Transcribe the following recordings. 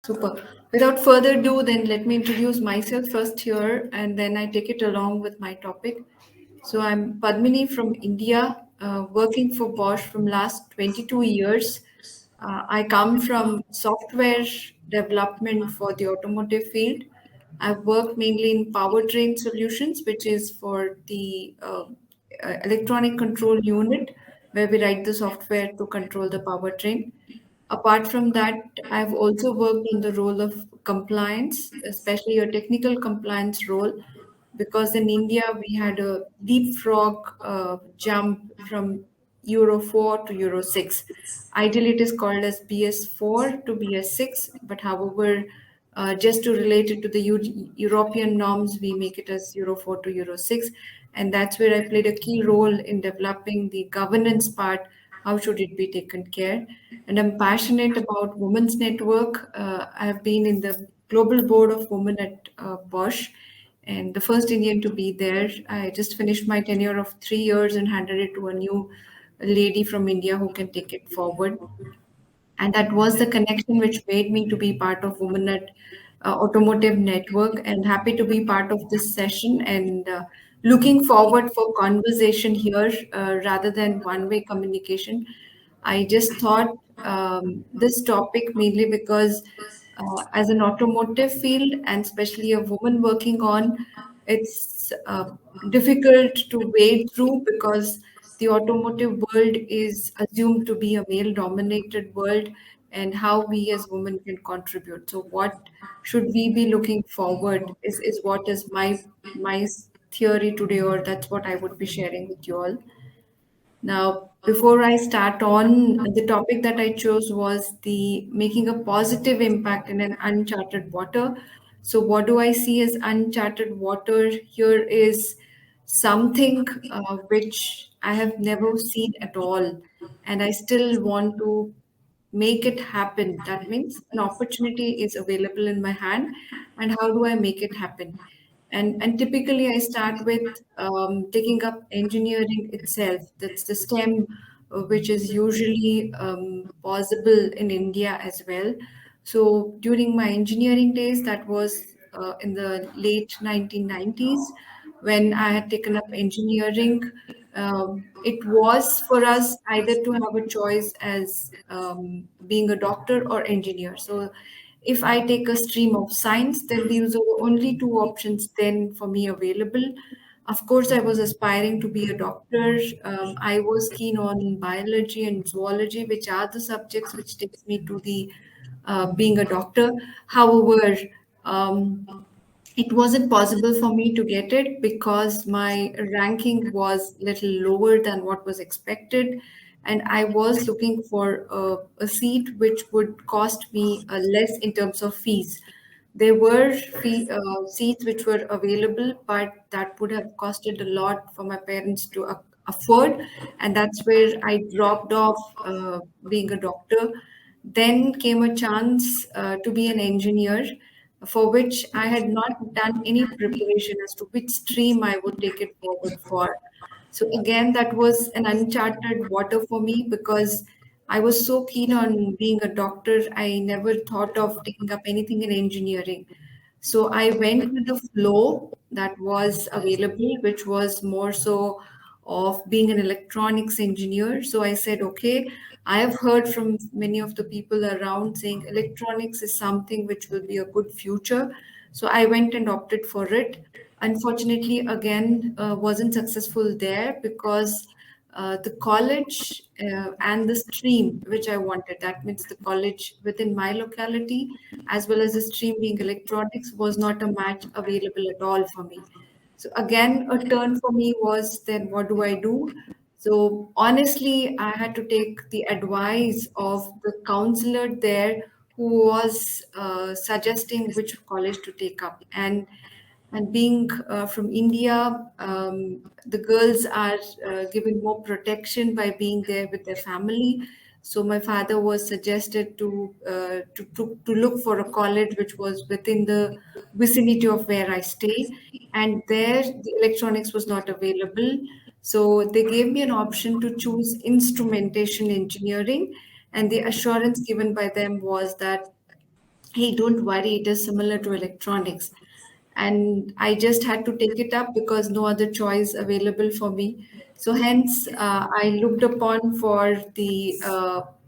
Super. Without further ado, then let me introduce myself first here and then I take it along with my topic. So I'm Padmini from India, working for Bosch from last 22 years. I come from software development for the automotive field. I've worked mainly in powertrain solutions, which is for the electronic control unit, where we write the software to control the powertrain. Apart from that, I've also worked on the role of compliance, especially a technical compliance role, because in India we had a leapfrog jump from Euro 4 to Euro 6. Ideally, it is called as BS4 to BS6, but however, just to relate it to the European norms, we make it as Euro 4 to Euro 6. And that's where I played a key role in developing the governance part. How should it be taken care? And I'm passionate about Women's Network. I have been in the global board of women at Bosch and the first Indian to be there. I just finished my tenure of 3 years and handed it to a new lady from India who can take it forward. And that was the connection which made me to be part of Women at Automotive Network, and happy to be part of this session and looking forward for conversation here rather than one-way communication. I just thought this topic mainly because as an automotive field and especially a woman working on, it's difficult to wade through because the automotive world is assumed to be a male dominated world, and how we as women can contribute. So what should we be looking forward is what is my theory today, or that's what I would be sharing with you all. Now, before I start on, the topic that I chose was the making a positive impact in an uncharted water. So, what do I see as uncharted water? Here is something which I have never seen at all, and I still want to make it happen. That means an opportunity is available in my hand, and how do I make it happen? And typically, I start with taking up engineering itself. That's the STEM, which is usually possible in India as well. So during my engineering days, that was in the late 1990s, when I had taken up engineering. It was for us either to have a choice as being a doctor or engineer. So if I take a stream of science, then these were only two options then for me available. Of course, I was aspiring to be a doctor. I was keen on biology and zoology, which are the subjects which takes me to the being a doctor. However, um, it wasn't possible for me to get it because my ranking was little lower than what was expected, and I was looking for a seat which would cost me less in terms of fees. There were seats which were available, but that would have costed a lot for my parents to afford, and that's where I dropped off being a doctor. Then came a chance to be an engineer, for which I had not done any preparation as to which stream I would take it forward for. So again, that was an uncharted water for me because I was so keen on being a doctor. I never thought of taking up anything in engineering. So I went with the flow that was available, which was more so of being an electronics engineer. So I said, okay, I have heard from many of the people around saying electronics is something which will be a good future. So I went and opted for it. Unfortunately, again, wasn't successful there because the college and the stream which I wanted, that means the college within my locality, as well as the stream being electronics, was not a match available at all for me. So again, a turn for me was then what do I do? So honestly, I had to take the advice of the counselor there who was suggesting which college to take up. And being from India, the girls are given more protection by being there with their family. So my father was suggested to look for a college which was within the vicinity of where I stay, and there the electronics was not available. So they gave me an option to choose instrumentation engineering, and the assurance given by them was that hey, don't worry, it is similar to electronics. And I just had to take it up because no other choice available for me. So hence, I looked upon for the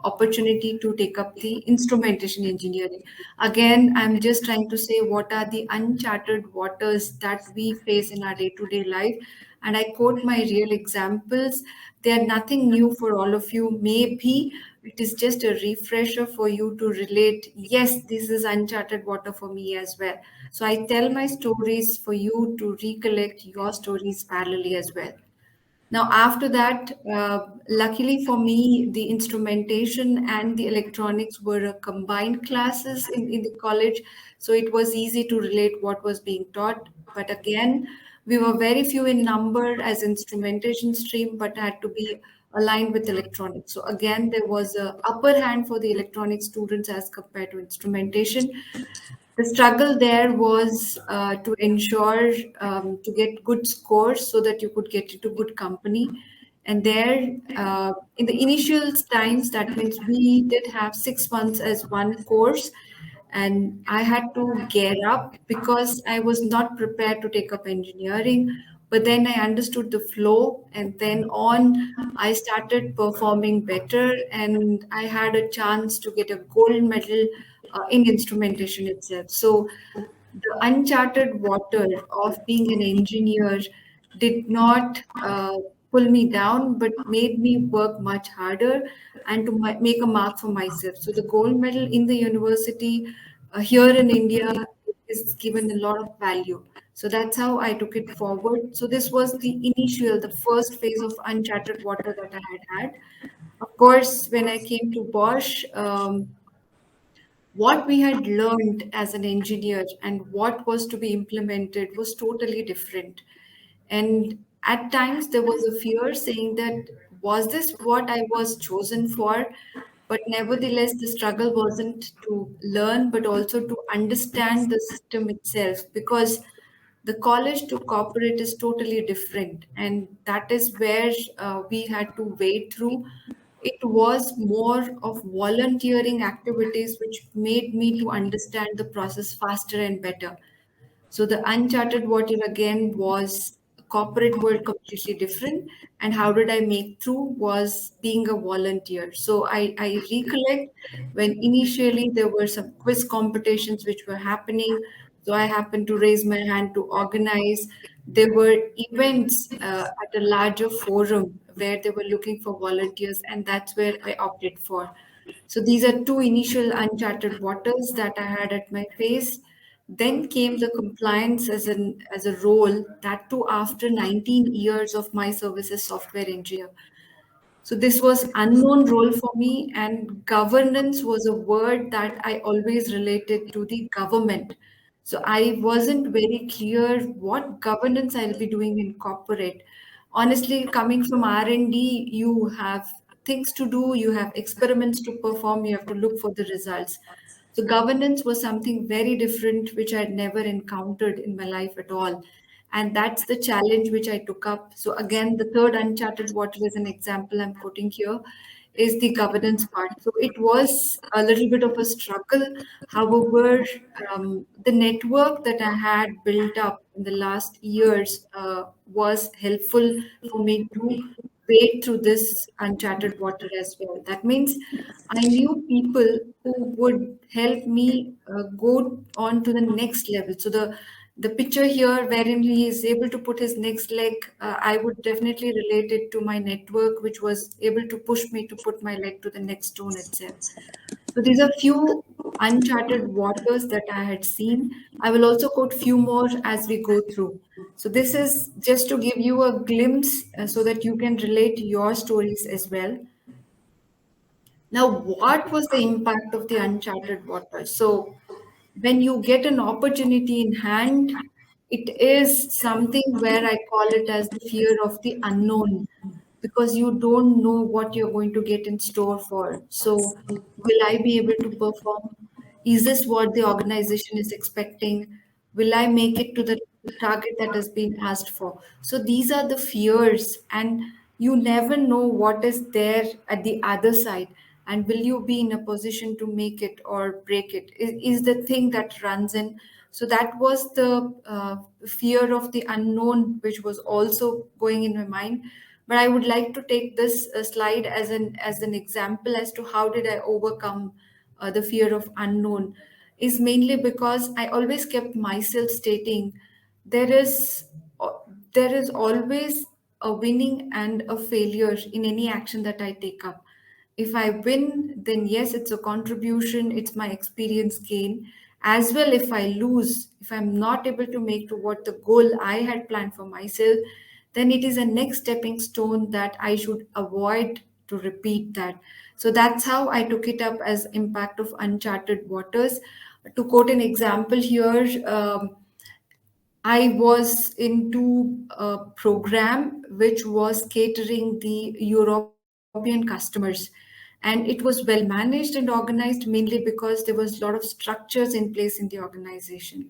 opportunity to take up the instrumentation engineering. Again, I'm just trying to say what are the uncharted waters that we face in our day-to-day life. And I quote my real examples. They are nothing new for all of you. Maybe it is just a refresher for you to relate. Yes, this is uncharted water for me as well. So I tell my stories for you to recollect your stories parallelly as well. Now, after that, luckily for me, the instrumentation and the electronics were combined classes in the college. So it was easy to relate what was being taught. But again, we were very few in number as instrumentation stream, but had to be aligned with electronics. So again, there was a upper hand for the electronic students as compared to instrumentation. The struggle there was to ensure to get good scores so that you could get into good company. And there, in the initial times, that means we did have 6 months as one course, and I had to gear up because I was not prepared to take up engineering. But then I understood the flow, and then on, I started performing better, and I had a chance to get a gold medal in instrumentation itself. So the uncharted water of being an engineer did not pull me down, but made me work much harder and to make a mark for myself. So the gold medal in the university here in India is given a lot of value. So that's how I took it forward. So this was the first phase of uncharted water that I had had. Of course, when I came to Bosch, what we had learned as an engineer and what was to be implemented was totally different. And at times there was a fear saying that, was this what I was chosen for? But nevertheless, the struggle wasn't to learn, but also to understand the system itself, because the college to corporate is totally different. And that is where we had to wade through. It was more of volunteering activities which made me to understand the process faster and better. So the uncharted water again was a corporate world completely different. And how did I make through was being a volunteer. So I recollect when initially there were some quiz competitions which were happening. So I happened to raise my hand to organize. There were events at a larger forum where they were looking for volunteers, and that's where I opted for. So these are two initial uncharted waters that I had at my face. Then came the compliance as a role, that too after 19 years of my service as software engineer. So this was unknown role for me, and governance was a word that I always related to the government. So I wasn't very clear what governance I'll be doing in corporate. Honestly, coming from R&D, you have things to do, you have experiments to perform, you have to look for the results. So governance was something very different, which I'd never encountered in my life at all. And that's the challenge which I took up. So again, the third uncharted water is an example I'm quoting here, is the governance part. So it was a little bit of a struggle. However, the network that I had built up in the last years was helpful for me to wade through this uncharted water as well. That means I knew people who would help me go on to the next level. So the picture here wherein he is able to put his next leg, I would definitely relate it to my network, which was able to push me to put my leg to the next stone itself. So these are few uncharted waters that I had seen. I will also quote few more as we go through. So this is just to give you a glimpse so that you can relate your stories as well. Now, what was the impact of the uncharted waters? So, when you get an opportunity in hand, it is something where I call it as the fear of the unknown, because you don't know what you're going to get in store for. So, will I be able to perform? Is this what the organization is expecting? Will I make it to the target that has been asked for? So, these are the fears, and you never know what is there at the other side. and will you be in a position to make it or break it, is the thing that runs in. So that was the fear of the unknown which was also going in my mind. But I would like to take this slide as an example as to how did I overcome the fear of unknown. Is mainly because I always kept myself stating there is there is always a winning and a failure in any action that I take up. If I win, then yes, it's a contribution, it's my experience gain. As well, if I lose, if I'm not able to make to what the goal I had planned for myself, then it is a next stepping stone that I should avoid to repeat that. So that's how I took it up as impact of uncharted waters. To quote an example here, I was into a program which was catering the European customers. And it was well managed and organized mainly because there was a lot of structures in place in the organization.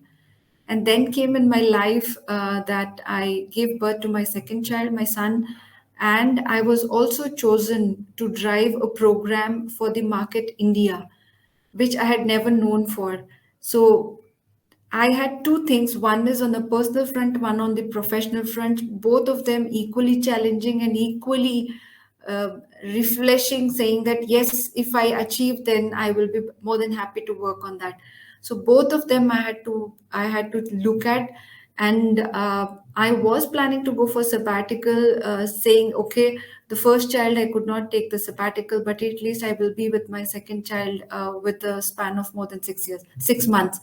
And then came in my life that I gave birth to my second child, my son, and I was also chosen to drive a program for the market India, which I had never known for. So I had two things. One is on the personal front, one on the professional front, both of them equally challenging and equally refreshing, saying that yes, if I achieve, then I will be more than happy to work on that. So both of them I had to look at, and I was planning to go for sabbatical, saying okay, the first child I could not take the sabbatical, but at least I will be with my second child with a span of more than 6 years, 6 months.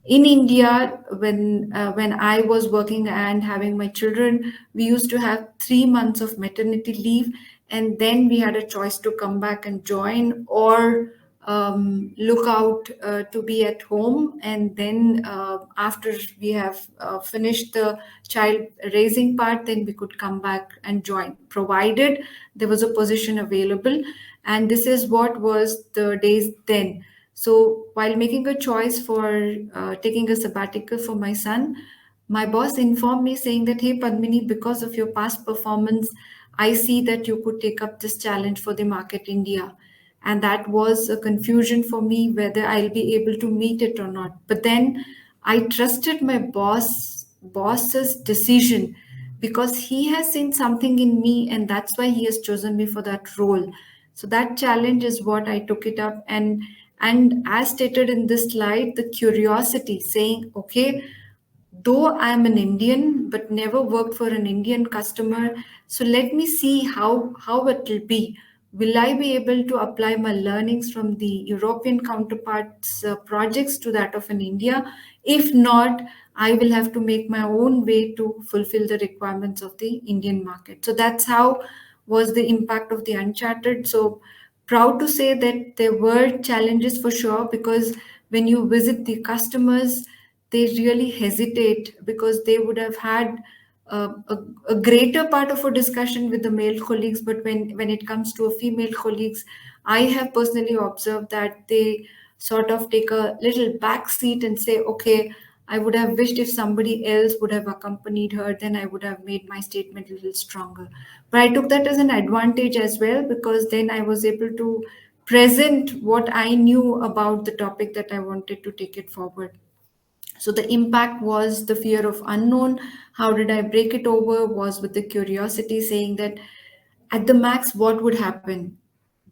In India, when I was working and having my children, we used to have 3 months of maternity leave, and then we had a choice to come back and join or look out to be at home. And then after we have finished the child raising part, then we could come back and join, provided there was a position available. And this is what was the days then. So while making a choice for taking a sabbatical for my son, my boss informed me saying that, hey, Padmini, because of your past performance, I see that you could take up this challenge for the market India. And that was a confusion for me whether I'll be able to meet it or not. But then I trusted my boss's decision because he has seen something in me, and that's why he has chosen me for that role. So that challenge is what I took it up. And as stated in this slide, the curiosity saying, okay, though I'm an Indian but never worked for an Indian customer, so let me see how it will be. Will I be able to apply my learnings from the European counterparts projects to that of an India? If not, I will have to make my own way to fulfill the requirements of the Indian market. So that's how was the impact of the Uncharted. So proud to say that there were challenges for sure, because when you visit the customers, they really hesitate because they would have had a greater part of a discussion with the male colleagues, but when it comes to a female colleagues, I have personally observed that they sort of take a little back seat and say, okay, I would have wished if somebody else would have accompanied her, then I would have made my statement a little stronger. But I took that as an advantage as well, because then I was able to present what I knew about the topic that I wanted to take it forward. So the impact was the fear of unknown. How did I break it over? Was with the curiosity, saying that at the max, what would happen?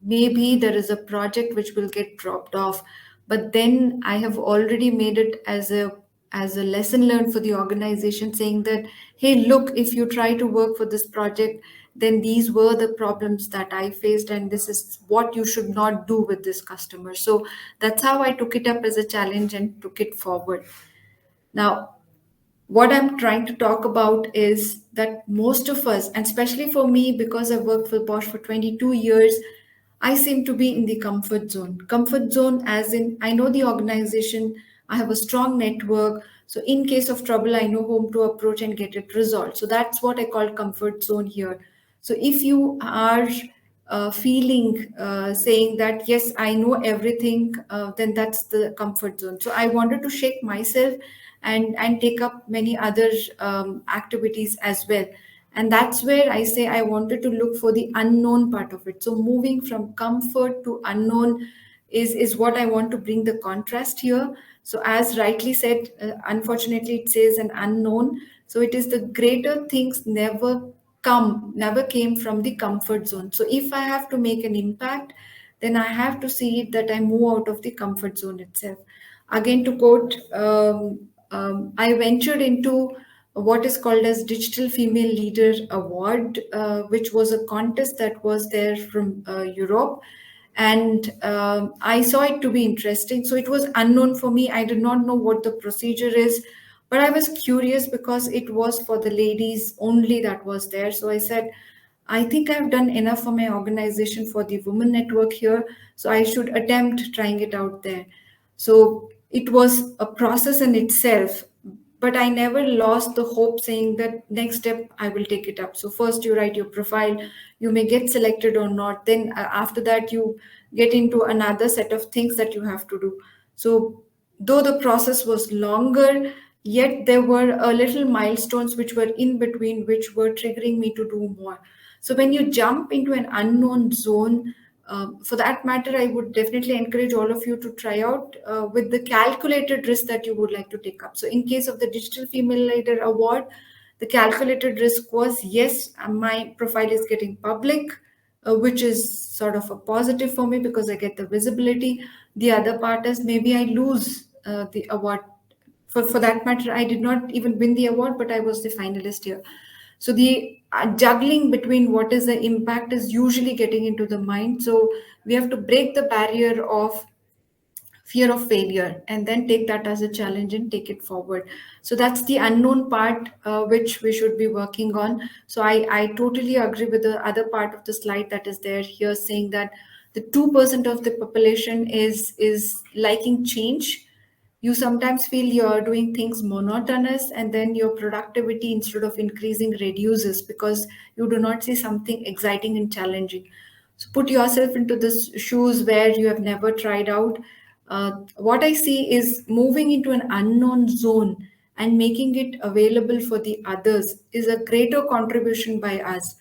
Maybe there is a project which will get dropped off, but then I have already made it as a lesson learned for the organization, saying that, hey, look, if you try to work for this project, then these were the problems that I faced, and this is what you should not do with this customer. So that's how I took it up as a challenge and took it forward. Now, what I'm trying to talk about is that most of us, and especially for me, because I've worked for Bosch for 22 years, I seem to be in the comfort zone. Comfort zone, as in, I know the organization, I have a strong network. So, in case of trouble, I know whom to approach and get it resolved. So, that's what I call comfort zone here. So, if you are feeling saying that, yes, I know everything, then that's the comfort zone. So, I wanted to shake myself and take up many other activities as well. And that's where I say I wanted to look for the unknown part of it. So moving from comfort to unknown is what I want to bring the contrast here. So as rightly said, unfortunately it says an unknown. So it is the greater things never came from the comfort zone. So if I have to make an impact, then I have to see it that I move out of the comfort zone itself. Again, to quote, I ventured into what is called as Digital Female Leader Award, which was a contest that was there from Europe. And I saw it to be interesting. So it was unknown for me. I did not know what the procedure is, but I was curious because it was for the ladies only that was there. So I said, I think I've done enough for my organization for the women network here. So I should attempt trying it out there. So it was a process in itself, but I never lost the hope saying that next step I will take it up. So first you write your profile, you may get selected or not. Then after that you get into another set of things that you have to do. So though the process was longer, yet there were a little milestones which were in between, which were triggering me to do more. So when you jump into an unknown zone, for that matter, I would definitely encourage all of you to try out with the calculated risk that you would like to take up. So, in case of the Digital Female Leader Award, the calculated risk was yes, my profile is getting public, which is sort of a positive for me because I get the visibility. The other part is maybe I lose the award. For that matter, I did not even win the award, but I was the finalist here. So the juggling between what is the impact is usually getting into the mind. So we have to break the barrier of fear of failure and then take that as a challenge and take it forward. So that's the unknown part which we should be working on. So I totally agree with the other part of the slide that is there here, saying that the 2% of the population is liking change. You sometimes feel you're doing things monotonous, and then your productivity, instead of increasing, reduces because you do not see something exciting and challenging. So put yourself into the shoes where you have never tried out. What I see is moving into an unknown zone and making it available for the others is a greater contribution by us.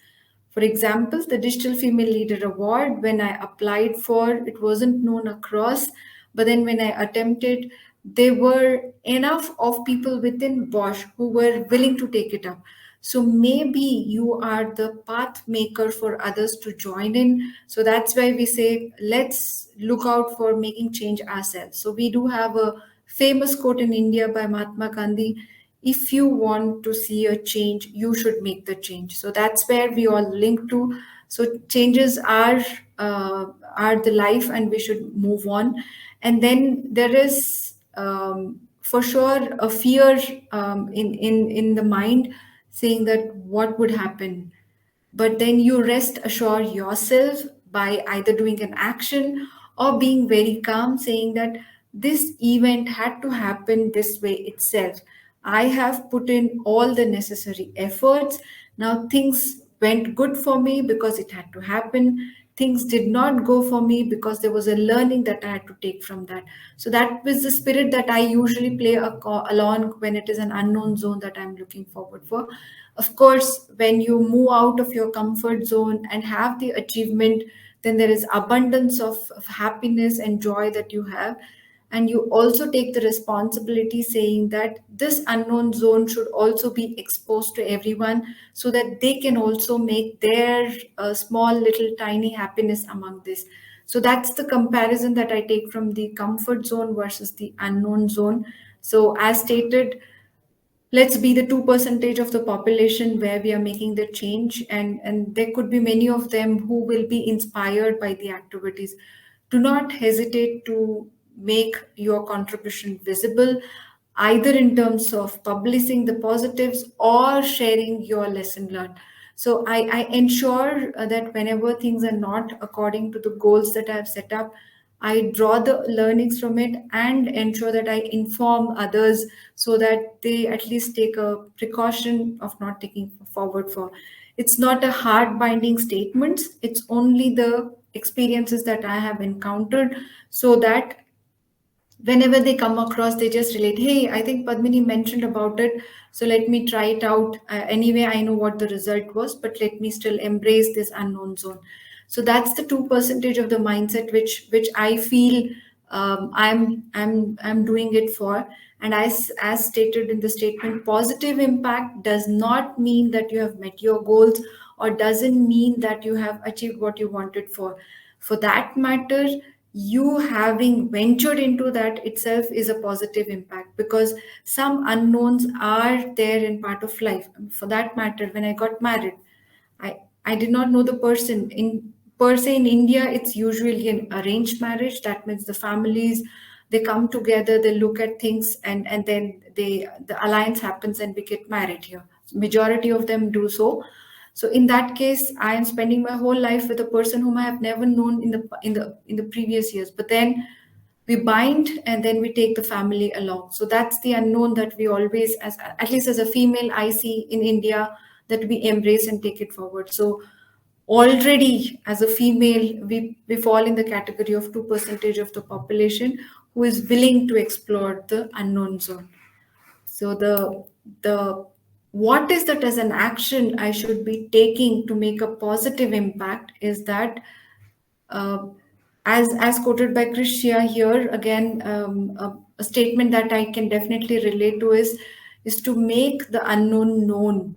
For example, the Digital Female Leader Award, when I applied for, it wasn't known across, but then when I attempted, there were enough of people within Bosch who were willing to take it up. So maybe you are the path maker for others to join in. So that's why we say, let's look out for making change ourselves. So we do have a famous quote in India by Mahatma Gandhi: if you want to see a change, you should make the change. So that's where we all link to. So changes uh, are the life, and we should move on. And then there is for sure a fear in the mind, saying that what would happen, but then you rest assure yourself by either doing an action or being very calm, saying that this event had to happen this way itself. I have put in all the necessary efforts. Now things went good for me because it had to happen. Things did not go for me because there was a learning that I had to take from that. So that was the spirit that I usually play along when it is an unknown zone that I'm looking forward for. Of course, when you move out of your comfort zone and have the achievement, then there is abundance of happiness and joy that you have. And you also take the responsibility, saying that this unknown zone should also be exposed to everyone so that they can also make their small little tiny happiness among this. So that's the comparison that I take from the comfort zone versus the unknown zone. So as stated, let's be the 2% of the population where we are making the change, and there could be many of them who will be inspired by the activities. Do not hesitate to make your contribution visible, either in terms of publishing the positives or sharing your lesson learned. So I ensure that whenever things are not according to the goals that I have set up, I draw the learnings from it and ensure that I inform others so that they at least take a precaution of not taking forward for. It's not a hard binding statements. It's only the experiences that I have encountered, so that whenever they come across, they just relate, hey, I think Padmini mentioned about it, so let me try it out. Anyway, I know what the result was, but let me still embrace this unknown zone. So that's the 2% of the mindset which I feel I'm doing it for. And as stated in the statement, positive impact does not mean that you have met your goals, or doesn't mean that you have achieved what you wanted for that matter. You having ventured into that itself is a positive impact, because some unknowns are there in part of life. For that matter, when I got married, I I did not know the person in per se. In India, it's usually an arranged marriage. That means the families, they come together, they look at things, and then the alliance happens and we get married here. Majority of them do so. So in that case, I am spending my whole life with a person whom I have never known in the previous years. But then we bind and then we take the family along. So that's the unknown that we always, as at least as a female, I see in India, that we embrace and take it forward. So already as a female, we fall in the category of 2% of the population who is willing to explore the unknown zone. So the what is that as an action I should be taking to make a positive impact is that, uh, as quoted by Krishya here again, a statement that I can definitely relate to is to make the unknown known,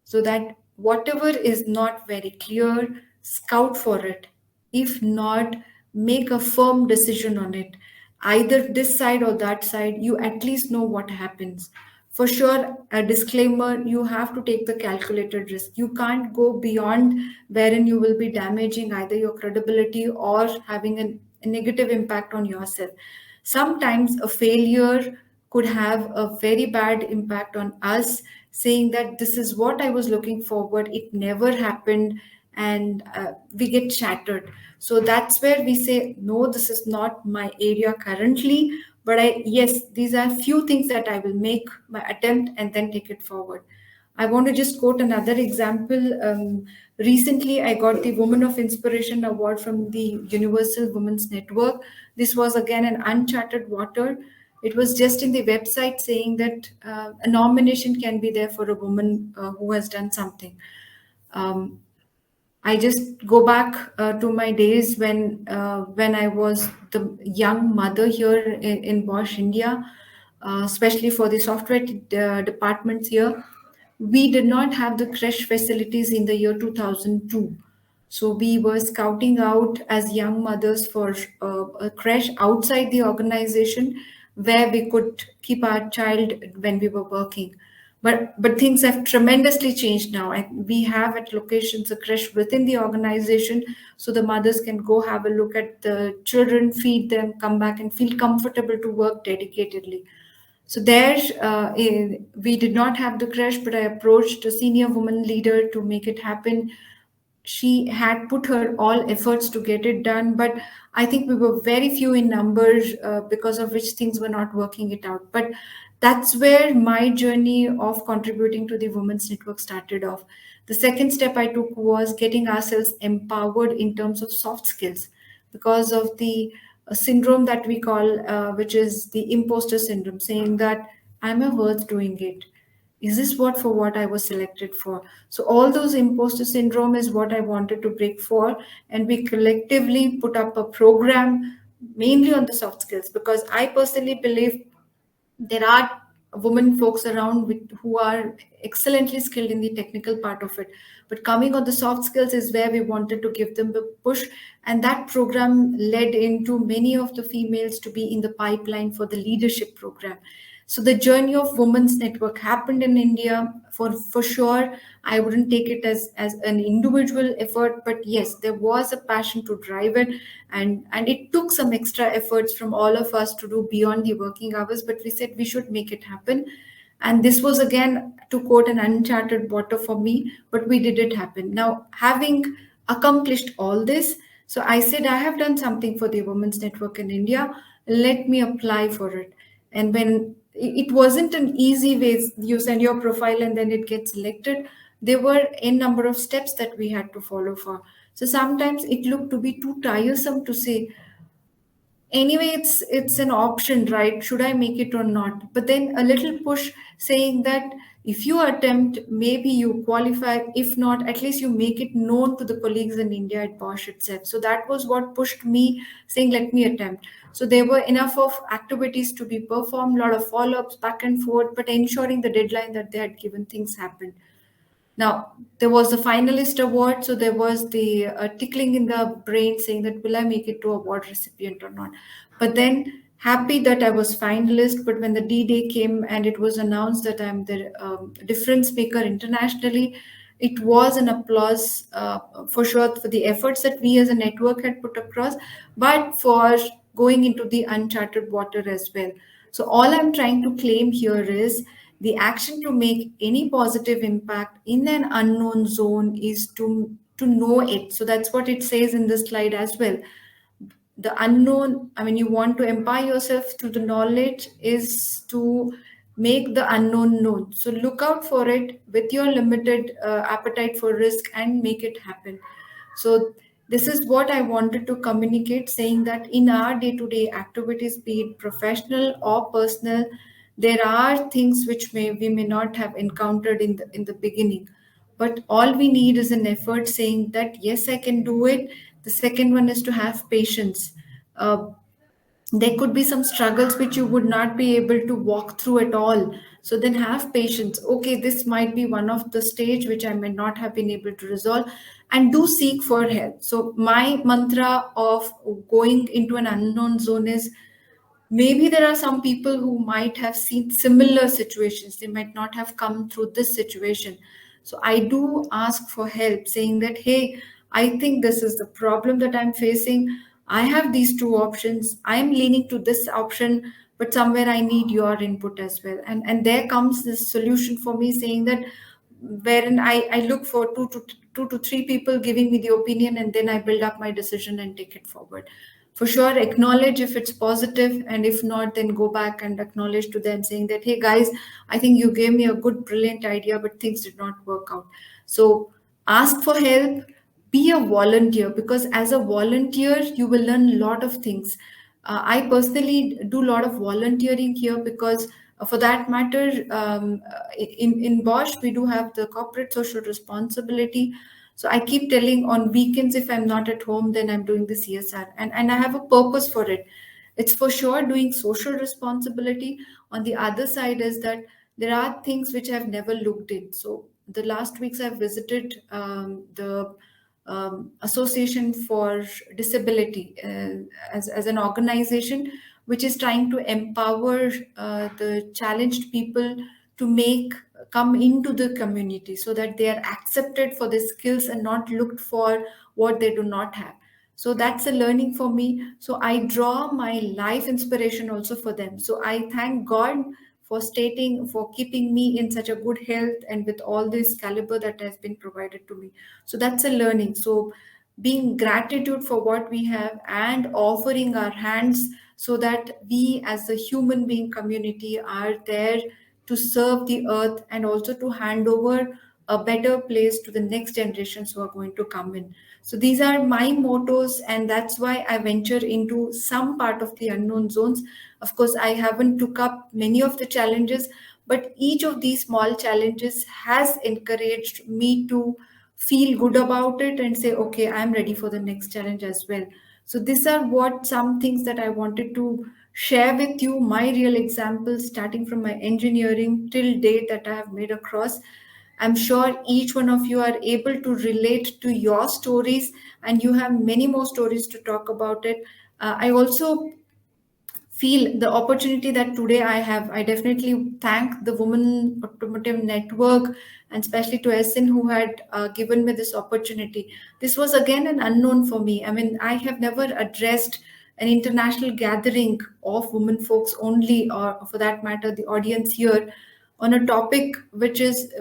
so that whatever is not very clear, scout for it. If not, make a firm decision on it. Either this side or that side, you at least know what happens. For sure, a disclaimer, you have to take the calculated risk. You can't go beyond wherein you will be damaging either your credibility or having a negative impact on yourself. Sometimes a failure could have a very bad impact on us, saying that this is what I was looking forward, it never happened, and we get shattered. So that's where we say, no, this is not my area currently, but yes, these are few things that I will make my attempt and then take it forward. I want to just quote another example. Recently, I got the Woman of Inspiration Award from the Universal Women's Network. This was again an uncharted water. It was just in the website saying that a nomination can be there for a woman who has done something. Um, I just go back to my days when I was the young mother here in Bosch, India, especially for the software departments here. We did not have the crash facilities in the year 2002. So we were scouting out as young mothers for a crash outside the organization where we could keep our child when we were working. But things have tremendously changed now. We have at locations a crash within the organization, so the mothers can go have a look at the children, feed them, come back, and feel comfortable to work dedicatedly. So there, we did not have the crash, but I approached a senior woman leader to make it happen. She had put her all efforts to get it done, but I think we were very few in numbers, because of which things were not working it out. But that's where my journey of contributing to the women's network started off. The second step I took was getting ourselves empowered in terms of soft skills, because of the syndrome that we call, which is the imposter syndrome, saying that I'm a worth doing it, is this what I was selected for? So all those imposter syndrome is what I wanted to break for, and we collectively put up a program mainly on the soft skills, because I personally believe there are women folks around who are excellently skilled in the technical part of it, but coming on the soft skills is where we wanted to give them the push. And that program led into many of the females to be in the pipeline for the leadership program. So the journey of women's network happened in India. For sure, I wouldn't take it as an individual effort, but yes, there was a passion to drive it. And it took some extra efforts from all of us to do beyond the working hours, but we said we should make it happen. And this was again, to quote, an uncharted water for me, but we did it happen. Now, having accomplished all this, so I said, I have done something for the women's network in India, let me apply for it. And when it wasn't an easy way, you send your profile and then it gets selected. There were a number of steps that we had to follow for. So sometimes it looked to be too tiresome to say, anyway, it's an option, right? Should I make it or not? But then a little push saying that if you attempt, maybe you qualify. If not, at least you make it known to the colleagues in India at Bosch itself. So that was what pushed me, saying let me attempt. So there were enough of activities to be performed, a lot of follow-ups back and forth, but ensuring the deadline that they had given, things happened. Now, there was the finalist award, so there was the tickling in the brain saying that will I make it to award recipient or not? But then happy that I was finalist. But when the D Day came and it was announced that I'm the difference maker internationally, it was an applause for sure for the efforts that we as a network had put across, but for going into the uncharted water as well. So all I'm trying to claim here is the action to make any positive impact in an unknown zone is to know it. So that's what it says in this slide as well. The unknown, I mean, you want to empower yourself through the knowledge is to make the unknown known. So look out for it with your limited appetite for risk and make it happen. So this is what I wanted to communicate, saying that in our day-to-day activities, be it professional or personal, there are things which we may not have encountered in the beginning, but all we need is an effort saying that yes, I can do it. The second one is to have patience. uh, there could be some struggles which you would not be able to walk through at all, so then have patience. Okay, this might be one of the stage which I may not have been able to resolve, and do seek for help. So my mantra of going into an unknown zone is, maybe there are some people who might have seen similar situations, they might not have come through this situation. So I do ask for help, saying that hey, I think this is the problem that I'm facing. I have these two options, I am leaning to this option, but somewhere I need your input as well. And there comes this solution for me, saying that wherein I look for two to three people giving me the opinion, and then I build up my decision and take it forward. For sure, acknowledge if it's positive, and if not, then go back and acknowledge to them, saying that hey guys, I think you gave me a good brilliant idea, but things did not work out. So ask for help, be a volunteer, because as a volunteer you will learn a lot of things. I personally do a lot of volunteering here because for that matter, in Bosch we do have the corporate social responsibility. So I keep telling on weekends, if I'm not at home, then I'm doing the CSR, and I have a purpose for it. It's for sure doing social responsibility. On the other side is that there are things which I've never looked in. So the last weeks I've visited the Association for Disability as an organization which is trying to empower the challenged people to make come into the community, so that they are accepted for their skills and not looked for what they do not have. So that's a learning for me. So I draw my life inspiration also for them. So I thank God for keeping me in such a good health and with all this caliber that has been provided to me. So that's a learning. So being gratitude for what we have and offering our hands, so that we as a human being community are there to serve the earth and also to hand over a better place to the next generations who are going to come in. So these are my mottos, and that's why I venture into some part of the unknown zones. Of course, I haven't took up many of the challenges, but each of these small challenges has encouraged me to feel good about it and say, okay, I'm ready for the next challenge as well. So these are what some things that I wanted to share with you, my real examples, starting from my engineering till date that I have made across. I'm sure each one of you are able to relate to your stories, and you have many more stories to talk about it. I also feel the opportunity that today I have. I definitely thank the Women Automotive Network, and especially to Essen, who had given me this opportunity. This was again an unknown for me. I mean, I have never addressed an international gathering of women folks only, or for that matter, the audience here, on a topic which is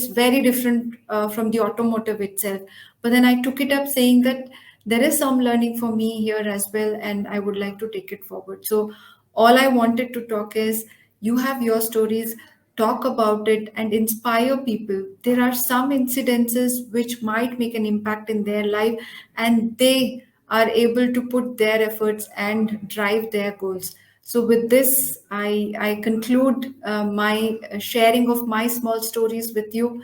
very different from the automotive itself. But then I took it up, saying that there is some learning for me here as well, and I would like to take it forward. So, all I wanted to talk is, you have your stories, talk about it, and inspire people. There are some incidences which might make an impact in their life, and they are able to put their efforts and drive their goals. So, with this, I conclude my sharing of my small stories with you.